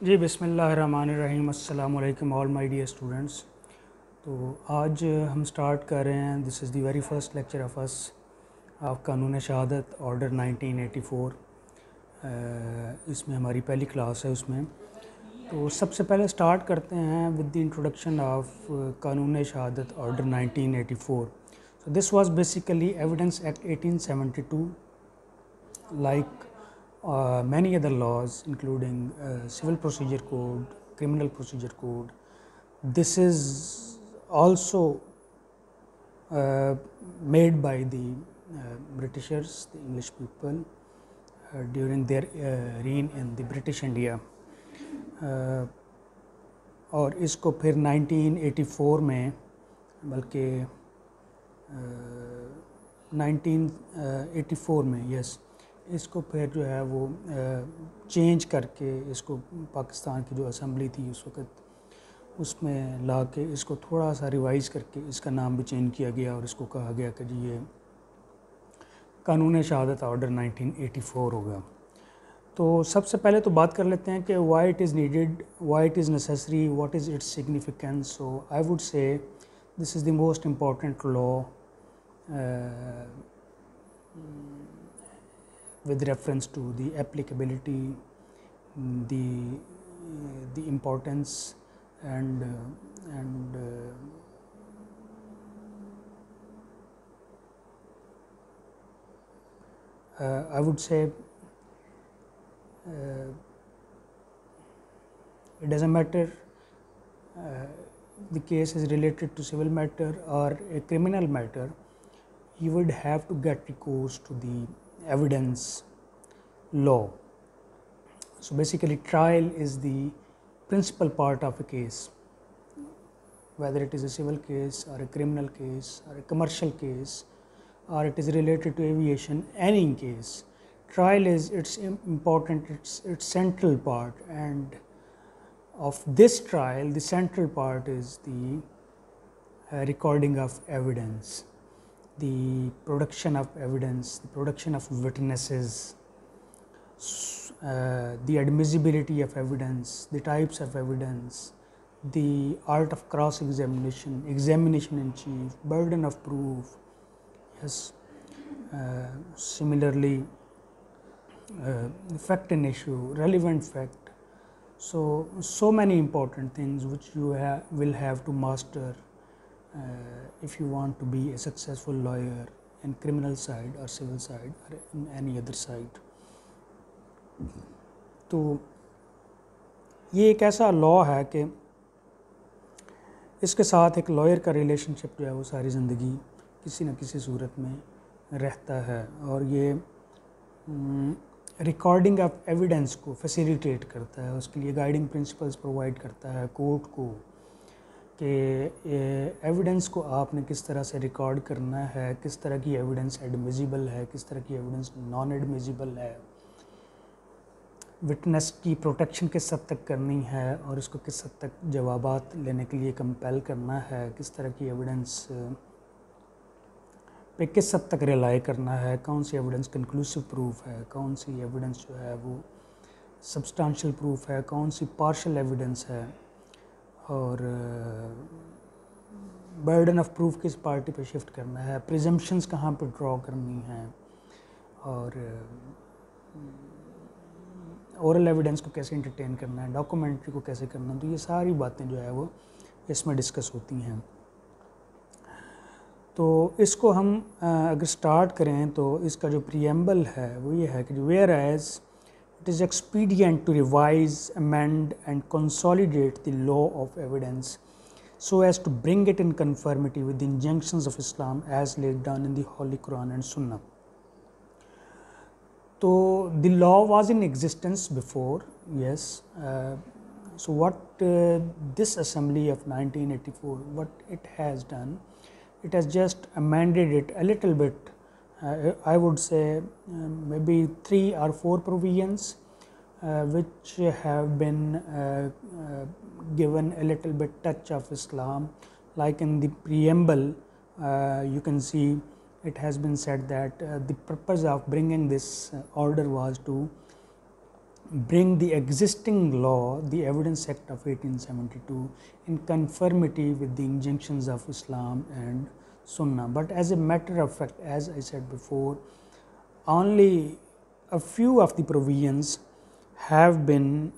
जी बिस्मिल्लाहिर्रहमानिर्रहीम अस्सलाम वालेकुम ऑल माय डियर स्टूडेंट्स। तो आज हम स्टार्ट कर रहे हैं। This is the very first lecture of us of कानून शहादत ऑर्डर 1984। इसमें हमारी पहली क्लास है। उसमें तो सबसे पहले स्टार्ट करते हैं विद द इंट्रोडक्शन ऑफ कानून शहादत order 1984। So this was basically evidence act 1872 like many other laws including civil procedure code, criminal procedure code. This is also made by the Britishers, the English people, during their reign in the British India. और इसको फिर 1984 में, बल्कि 1984 में yes, इसको फिर जो है वो चेंज करके इसको पाकिस्तान की जो असम्बली थी उस वक़्त उसमें ला के इसको थोड़ा सा रिवाइज़ करके इसका नाम भी चेंज किया गया और इसको कहा गया कि जी ये कानून शहादत ऑर्डर 1984 होगा। तो सबसे पहले तो बात कर लेते हैं कि why it is needed, why it is necessary, what is its significance. So I would say this is the most important law with reference to the applicability, the importance and I would say it doesn't matter the case is related to civil matter or a criminal matter, you would have to get recourse to the evidence law. So basically trial is the principal part of a case, whether it is a civil case or a criminal case or a commercial case or it is related to aviation, any case, trial is its important, its central part. And of this trial, the central part is the recording of evidence, the production of evidence, the production of witnesses, the admissibility of evidence, the types of evidence, the art of cross-examination, examination in chief, burden of proof, yes, similarly fact and issue, relevant fact. So many important things which you will have to master if you want to be a successful lawyer in criminal side or civil side or in any other side. तो ये एक ऐसा law है कि इसके साथ एक lawyer का रिलेशनशिप जो है वो सारी ज़िंदगी किसी न किसी सूरत में रहता है और ये रिकॉर्डिंग ऑफ एविडेंस को फैसिलिटेट करता है, उसके लिए गाइडिंग प्रिंसिपल्स प्रोवाइड करता है कोर्ट को कि एविडेंस को आपने किस तरह से रिकॉर्ड करना है, किस तरह की एविडेंस एडमिसिबल है, किस तरह की एविडेंस नॉन एडमिसिबल है, विटनेस की प्रोटेक्शन किस हद तक करनी है और उसको किस हद तक जवाबात लेने के लिए कंपेल करना है, किस तरह की एविडेंस पे किस हद तक रिलाई करना है, कौन सी एविडेंस कंक्लूसिव प्रूफ है, कौन सी एविडेंस जो है वो सब्सटेंशियल प्रूफ है, कौन सी पार्शियल एविडेंस है और बर्डन ऑफ प्रूफ किस पार्टी पे शिफ्ट करना है, प्रिजम्पशंस कहाँ पे ड्रॉ करनी है और ओरल एविडेंस को कैसे इंटरटेन करना है, डॉक्यूमेंट्री को कैसे करना है। तो ये सारी बातें जो है वो इसमें डिस्कस होती हैं। तो इसको हम अगर स्टार्ट करें तो इसका जो प्रीएम्बल है वो ये है कि whereas it is expedient to revise, amend and consolidate the law of evidence so as to bring it in conformity with the injunctions of Islam as laid down in the Holy Quran and Sunnah. So the law was in existence before, yes. So what this assembly of 1984, what it has done, it has just amended it a little bit. I would say maybe 3 or 4 provisions which have been given a little bit touch of Islam. Like in the preamble, you can see it has been said that the purpose of bringing this order was to bring the existing law, the Evidence Act of 1872, in conformity with the injunctions of Islam and Sunnah. But as a matter of fact, as I said before, only a few of the provisions have been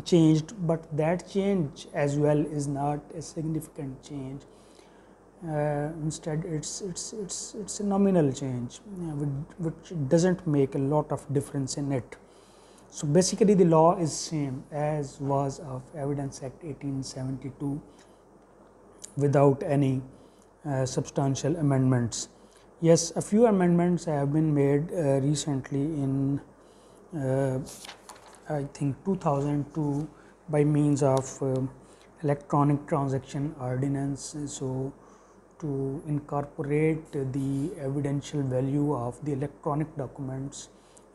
changed, but that change as well is not a significant change. Instead, it's a nominal change, which doesn't make a lot of difference in it. So basically, the law is same as was of Evidence Act 1872, without any substantial amendments. Yes, a few amendments have been made recently in I think 2002 by means of electronic transaction ordinance. So to incorporate the evidential value of the electronic documents,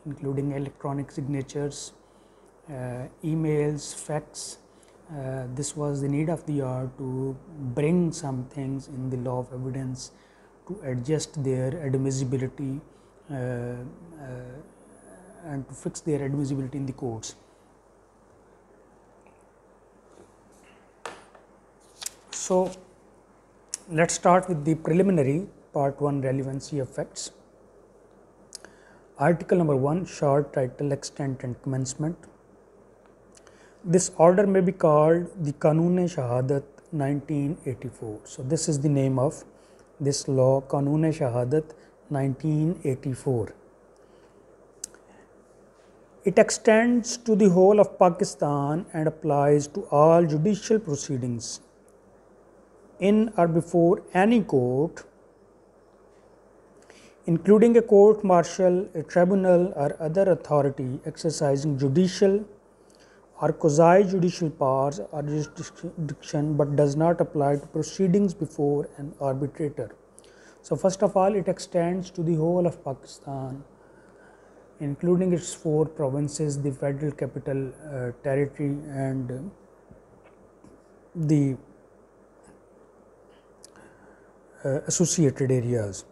including electronic signatures, emails, fax. This was the need of the hour to bring some things in the law of evidence to adjust their admissibility and to fix their admissibility in the courts. So let's start with the preliminary part 1 relevancy of facts. Article number 1, short title, extent and commencement. This order may be called the Qanun-e-Shahadat 1984. So this is the name of this law, Qanun-e-Shahadat 1984. It extends to the whole of Pakistan and applies to all judicial proceedings in or before any court, including a court martial, a tribunal or other authority exercising judicial or quasi-judicial powers or jurisdiction, but does not apply to proceedings before an arbitrator. So first of all, it extends to the whole of Pakistan, including its 4 provinces, the Federal Capital Territory and the associated areas.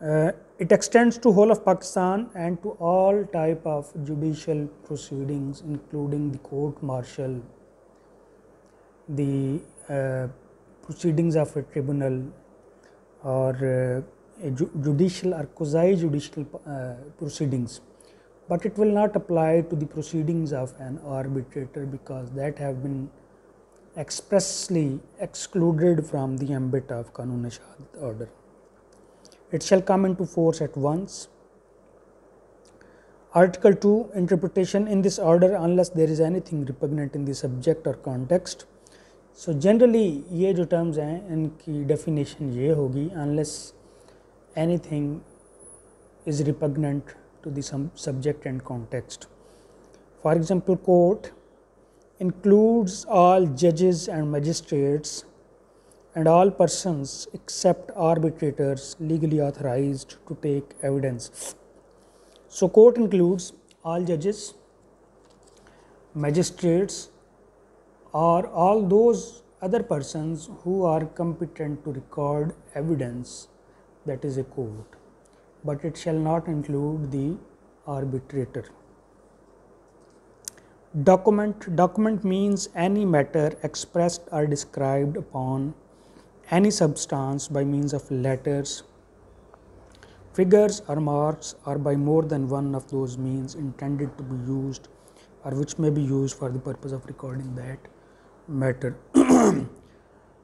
It extends to whole of Pakistan and to all type of judicial proceedings, including the court martial, the proceedings of a tribunal, or a judicial or quasi-judicial proceedings, but it will not apply to the proceedings of an arbitrator because that have been expressly excluded from the ambit of Qanun-e-Shahadat order. It shall come into force at once. Article 2, interpretation in this order unless there is anything repugnant in the subject or context. So generally ये जो terms हैं इनकी definition ये होगी unless anything is repugnant to the subject and context. For example, court includes all judges and magistrates and all persons except arbitrators legally authorized to take evidence. So court includes all judges, magistrates, or all those other persons who are competent to record evidence, that is a court, but it shall not include the arbitrator. Document means any matter expressed or described upon any substance by means of letters, figures or marks, or by more than one of those means intended to be used or which may be used for the purpose of recording that matter.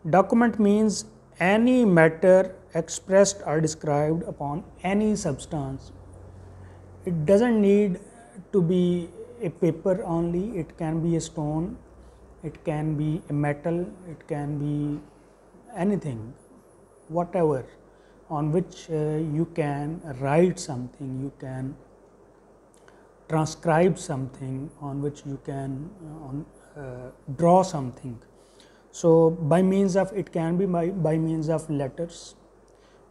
Document means any matter expressed or described upon any substance. It doesn't need to be a paper only, it can be a stone, it can be a metal, it can be anything, whatever, on which you can write something, you can transcribe something, on which you can draw something. So by means of, it can be by means of letters,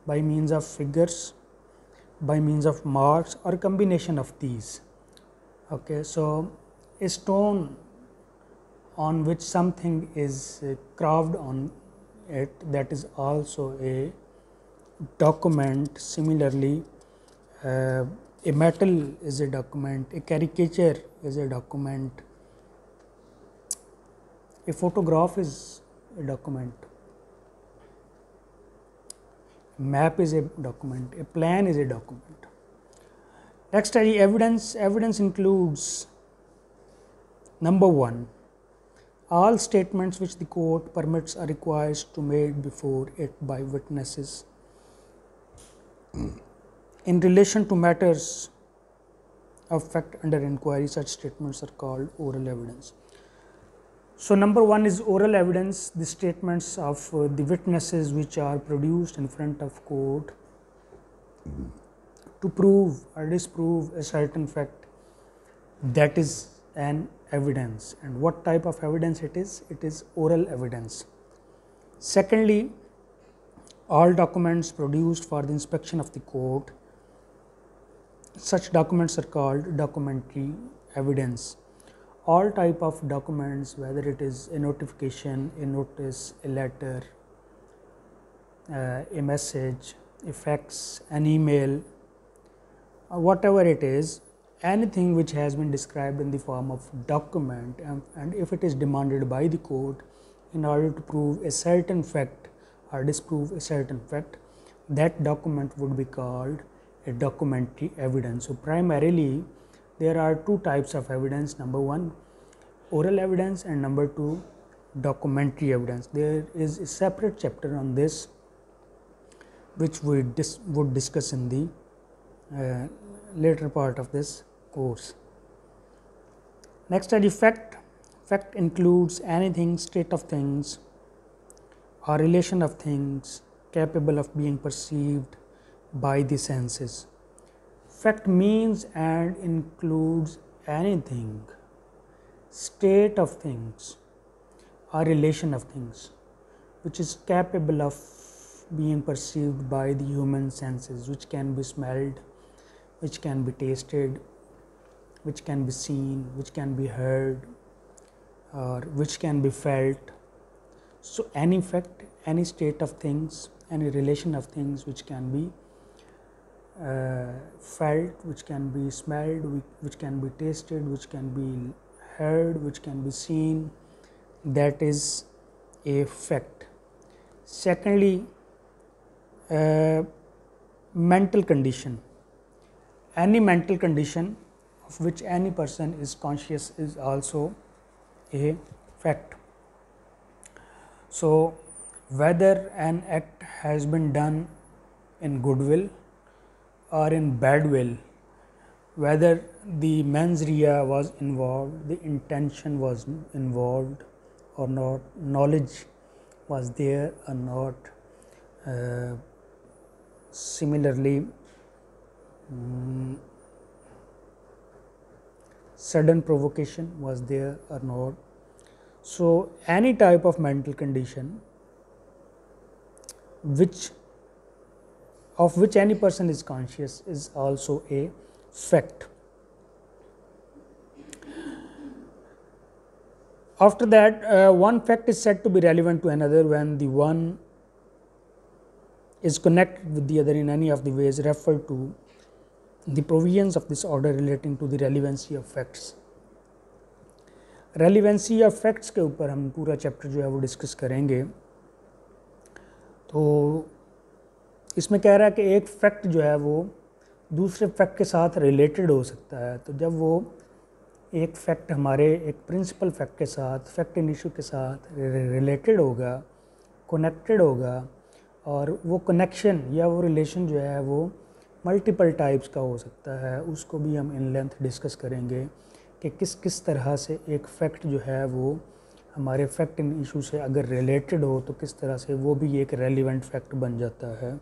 by means of figures, by means of marks, or a combination of these. Okay, so a stone on which something is carved on it, that is also a document. Similarly, a A metal is a document, a caricature is a document, a photograph is a document, a map is a document, a plan is a document. Next study, evidence. Evidence includes number 1, all statements which the court permits or requires to made before it by witnesses in relation to matters of fact under inquiry. Such statements are called oral evidence. So, number 1 is oral evidence, the statements of the witnesses which are produced in front of court to prove or disprove a certain fact, that is an evidence. And what type of evidence it is? It is oral evidence. Secondly, all documents produced for the inspection of the court, such documents are called documentary evidence. All type of documents, whether it is a notification, a notice, a letter, a message, a fax, an email, whatever it is, anything which has been described in the form of document, and if it is demanded by the court in order to prove a certain fact or disprove a certain fact, that document would be called a documentary evidence. So, primarily there are two types of evidence, number 1 oral evidence and number 2 documentary evidence. There is a separate chapter on this which we would discuss in the later part of this course. Next study, fact. Fact includes anything, state of things or relation of things capable of being perceived by the senses. Fact means and includes anything, state of things or relation of things which is capable of being perceived by the human senses, which can be smelled, which can be tasted, which can be seen, which can be heard, or which can be felt. So, any fact, any state of things, any relation of things which can be felt, which can be smelled, which can be tasted, which can be heard, which can be seen, that is a fact. Secondly, mental condition. Any mental condition of which any person is conscious is also a fact. So, whether an act has been done in goodwill or in bad will, whether the mens rea was involved, the intention was involved or not, knowledge was there or not, similarly sudden provocation was there or not. So, any type of mental condition of which any person is conscious is also a fact. After that, one fact is said to be relevant to another when the one is connected with the other in any of the ways referred to the provisions of this order relating to the relevancy of facts. Relevancy of facts के ऊपर हम पूरा chapter जो है वो discuss करेंगे। तो इसमें कह रहा है कि एक फैक्ट जो है वो दूसरे फैक्ट के साथ रिलेटेड हो सकता है। तो जब वो एक फैक्ट हमारे एक प्रिंसिपल फैक्ट के साथ, फैक्ट इन इशू के साथ रिलेटेड होगा, कनेक्टेड होगा, और वो कनेक्शन या वो रिलेशन जो है वो मल्टीपल टाइप्स का हो सकता है, उसको भी हम इन लेंथ डिस्कस करेंगे कि किस तरह से एक फैक्ट जो है वो हमारे फैक्ट इन इशू से अगर रिलेटेड हो तो किस तरह से वो भी एक रेलिवेंट फैक्ट बन जाता है,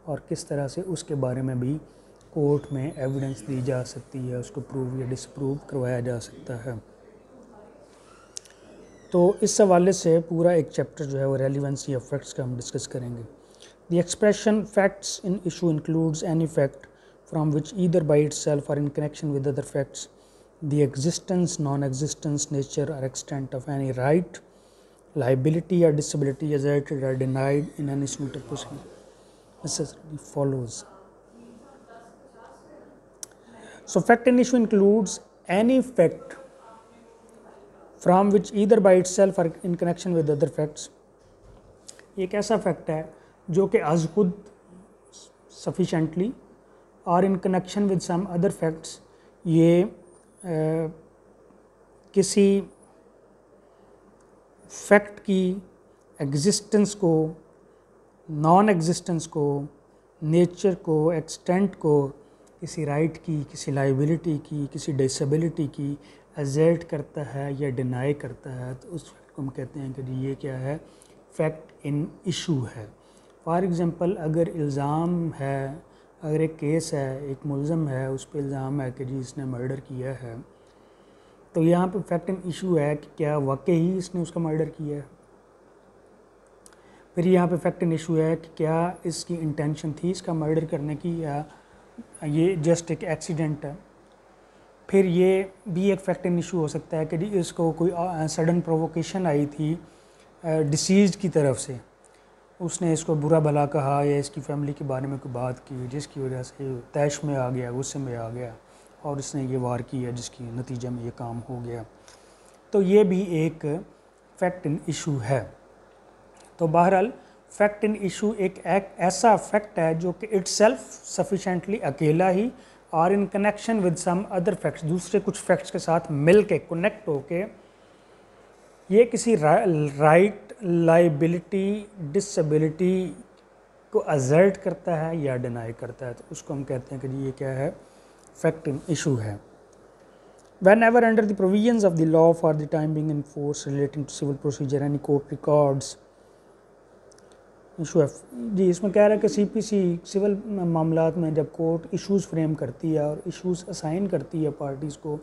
और किस तरह से उसके बारे में भी कोर्ट में एविडेंस दी जा सकती है, उसको प्रूव या डिसप्रूव करवाया जा सकता है। तो इस हवाले से पूरा एक चैप्टर जो है वो रेलिवेंसी ऑफ फैक्ट्स का हम डिस्कस करेंगे। The expression facts in issue includes any fact from which either by itself or in connection with other facts the existence, non-existence, nature or extent of any right, liability or disability asserted or denied in any suit or proceeding necessarily follows. So fact in issue includes any fact from which either by itself or in connection with other facts, एक ऐसा fact है जो कि आज खुद sufficiently और in connection with some other facts ये किसी फैक्ट की एग्जिस्टेंस को, नॉन एग्जिस्टेंस को, नेचर को, एक्सटेंट को, किसी राइट की, किसी लाइबिलिटी की, किसी डिसेबिलिटी की एजर्ट करता है या डिनाई करता है, तो उस फैक्ट को हम कहते हैं कि जी ये क्या है, फैक्ट इन इशू है। फॉर एग्ज़ाम्पल अगर इल्ज़ाम है, अगर एक केस है, एक मुल्ज़म है, उस पर इल्ज़ाम है कि जी इसने मर्डर किया है, तो यहाँ पे फैक्ट इन इशू है कि क्या वाकई ही इसने उसका मर्डर किया है। फिर यहाँ पे फैक्ट इन इशू है कि क्या इसकी इंटेंशन थी इसका मर्डर करने की या ये जस्ट एक एक्सीडेंट है। फिर ये भी एक फैक्ट इन इशू हो सकता है कि जी इसको कोई सडन प्रोवोकेशन आई थी डिसीज़ की तरफ से, उसने इसको बुरा भला कहा या इसकी फैमिली के बारे में कोई बात की जिसकी वजह से तैश में आ गया, गुस्से में आ गया और इसने ये वार किया जिसकी नतीजे में ये काम हो गया। तो ये भी एक फैक्ट इन इशू है। तो बहरहाल फैक्ट इन इशू एक ऐसा फैक्ट है जो कि इटसेल्फ सफिशेंटली अकेला ही और in connection with some other facts, दूसरे कुछ फैक्ट्स के साथ मिल के कनेक्ट होके ये किसी राइट, लाइबिलिटी, डिसेबिलिटी को असर्ट करता है या डिनाई करता है, तो उसको हम कहते हैं कि जी ये क्या है, फैक्ट इन इशू है। Whenever under the provisions of the law for the time being in force relating to civil procedure any court records issue है जी, इसमें कह रहा है कि सीपीसी सिविल मामलात में जब कोर्ट इश्यूज़ फ्रेम करती है और इश्यूज़ असाइन करती है पार्टीज़ को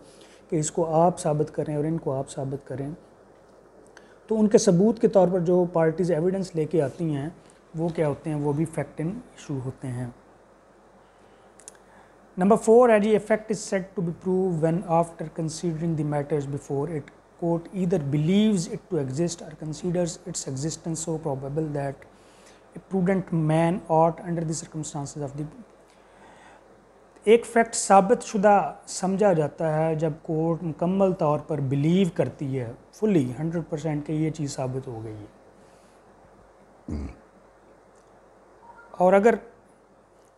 कि इसको आप साबित करें और इनको आप साबित करें, तो उनके सबूत के तौर पर जो पार्टीज़ एविडेंस लेके आती हैं वो क्या होते हैं, वो भी फैक्ट इन इशू होते हैं। Number 4 है जी, a fact is said to be proved when after considering the matters before it, court either believes it to exist or considers its existence so probable that a prudent man ought under the circumstances of the, एक fact साबित शुदा समझा जाता है जब court मुकम्मल तौर पर बिलीव करती है, फुली 100% कि ये चीज़ साबित हो गई है। और अगर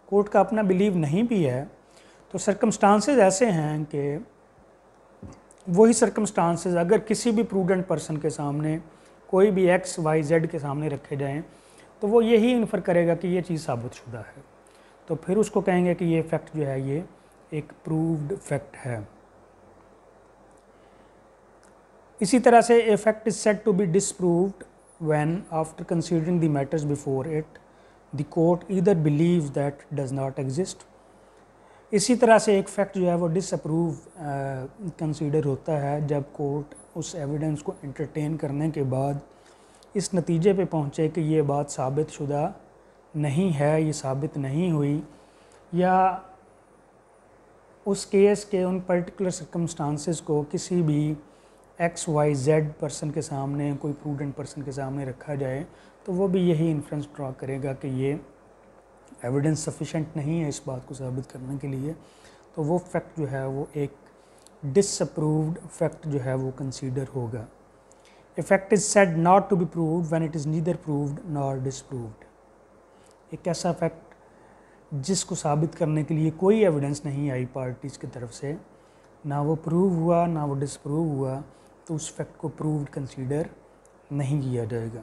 कोर्ट का अपना बिलीव नहीं भी है तो सर्कमस्टांसेस ऐसे हैं कि वही सर्कमस्टांसेस अगर किसी भी प्रूडेंट पर्सन के सामने कोई भी एक्स वाई जेड के सामने रखे जाएं तो वो यही इन्फर करेगा कि ये चीज़ साबितशुदा है, तो फिर उसको कहेंगे कि ये फैक्ट जो है ये एक प्रूव्ड फैक्ट है। इसी तरह से a fact is said to be disproved when after considering the matters before it the court either believes that does not exist. इसी तरह से एक फैक्ट जो है वो डिसअप्रूव कंसीडर होता है जब कोर्ट उस एविडेंस को एंटरटेन करने के बाद इस नतीजे पे पहुँचे कि ये बात साबित शुदा नहीं है, ये साबित नहीं हुई, या उस केस के उन पर्टिकुलर सर्कमस्टांसेस को किसी भी एक्स वाई जेड पर्सन के सामने, कोई प्रूडेंट पर्सन के सामने रखा जाए, तो वो भी यही इन्फ्रेंस ड्रॉ करेगा कि ये एविडेंस सफिशेंट नहीं है इस बात को साबित करने के लिए, तो वो फैक्ट जो है वो एक डिसअप्रूव्ड फैक्ट जो है वो कंसीडर होगा। A fact is said not to be proved when it is neither proved nor disproved. एक ऐसा फैक्ट जिसको साबित करने के लिए कोई एविडेंस नहीं आई पार्टीज़ की तरफ से, ना वो प्रूव हुआ ना वो डिसप्रूव हुआ, तो उस फैक्ट को प्रूव्ड कंसीडर नहीं किया जाएगा।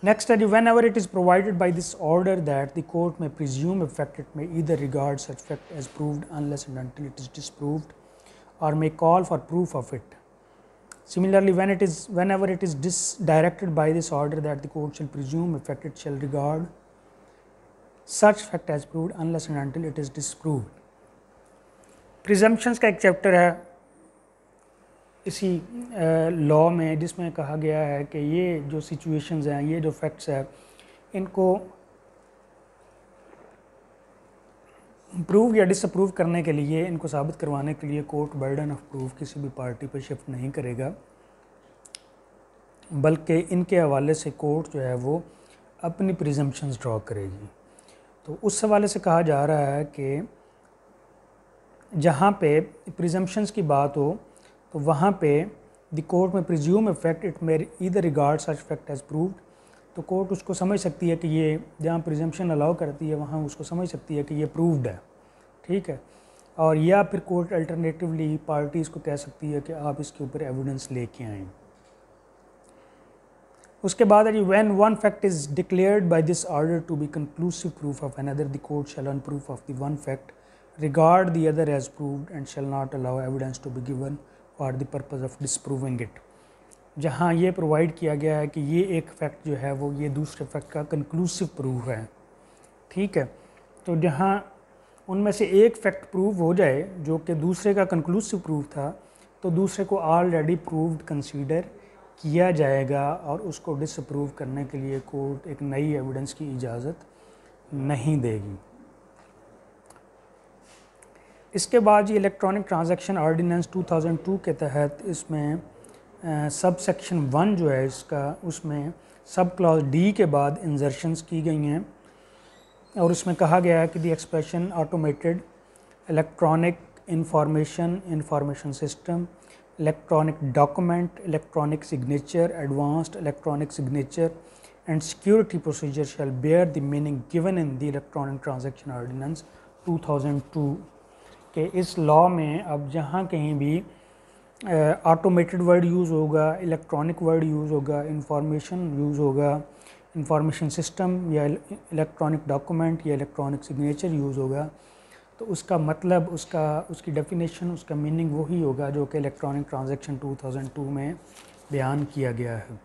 Next, whenever it is provided by this order that the court may presume a fact, it may either regard such fact as proved unless and until it is disproved, or may call for proof of it. Similarly, whenever it is directed by this order that the court shall presume a fact, it shall regard such fact as proved unless and until it is disproved. Presumptions का एक chapter है इसी law में जिसमें कहा गया है कि ये जो सिचुएशंस हैं, ये जो फैक्ट्स हैं, इनको प्रूव या डिसअप्रूव करने के लिए, इनको साबित करवाने के लिए कोर्ट बर्डन ऑफ प्रूफ किसी भी पार्टी पर शिफ्ट नहीं करेगा, बल्कि इनके हवाले से कोर्ट जो है वो अपनी प्रिजम्पशंस ड्रॉ करेगी। तो उस हवाले से कहा जा रहा है कि जहाँ पे प्रिजम्पशंस की बात हो तो वहाँ पे द कोर्ट में presume effect it may either regard such fact as proved, तो कोर्ट उसको समझ सकती है कि ये जहाँ प्रिजम्पशन अलाउ करती है वहाँ उसको समझ सकती है कि ये प्रूव्ड है, ठीक है। और या फिर कोर्ट अल्टरनेटिवली पार्टीज़ को कह सकती है कि आप इसके ऊपर एविडेंस लेके आएँ। उसके बाद है जी when one fact is declared by this order to be conclusive proof of another the court shall on proof of the one fact regard the other as proved and shall not allow evidence to be given for the purpose of disproving it। जहाँ ये provide किया गया है कि ये एक fact जो है वो ये दूसरे फैक्ट का कंक्लूसिव प्रूफ है, ठीक है। तो जहाँ उनमें से एक फैक्ट प्रूव हो जाए जो कि दूसरे का कंक्लूसिव प्रूफ था, तो दूसरे को ऑलरेडी प्रूव्ड कंसीडर किया जाएगा और उसको डिसअप्रूव करने के लिए कोर्ट एक नई एविडेंस की इजाज़त नहीं देगी। इसके बाद ये इलेक्ट्रॉनिक ट्रांजैक्शन ऑर्डिनेंस 2002 के तहत इसमें सब सेक्शन 1 जो है इसका, उसमें सब क्लॉज डी के बाद इंजर्शंस की गई हैं और उसमें कहा गया है कि the expression automated electronic information system, electronic document, electronic signature, advanced electronic signature and security procedure shall bear the meaning given in the electronic transaction ordinance 2002 के। इस लॉ में अब जहाँ कहीं भी ऑटोमेटेड वर्ड यूज़ होगा, इलेक्ट्रॉनिक वर्ड यूज़ होगा, information use होगा, इंफॉर्मेशन सिस्टम या इलेक्ट्रॉनिक डॉक्यूमेंट या इलेक्ट्रॉनिक सिग्नेचर यूज़ होगा, तो उसका मतलब उसकी डेफिनेशन, उसका मीनिंग वही होगा जो कि इलेक्ट्रॉनिक ट्रांजैक्शन 2002 में बयान किया गया है।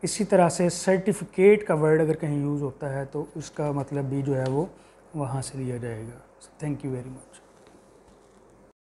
इसी तरह से सर्टिफिकेट का वर्ड अगर कहीं यूज़ होता है तो उसका मतलब भी जो है वो वहाँ से लिया जाएगा। Thank you very much.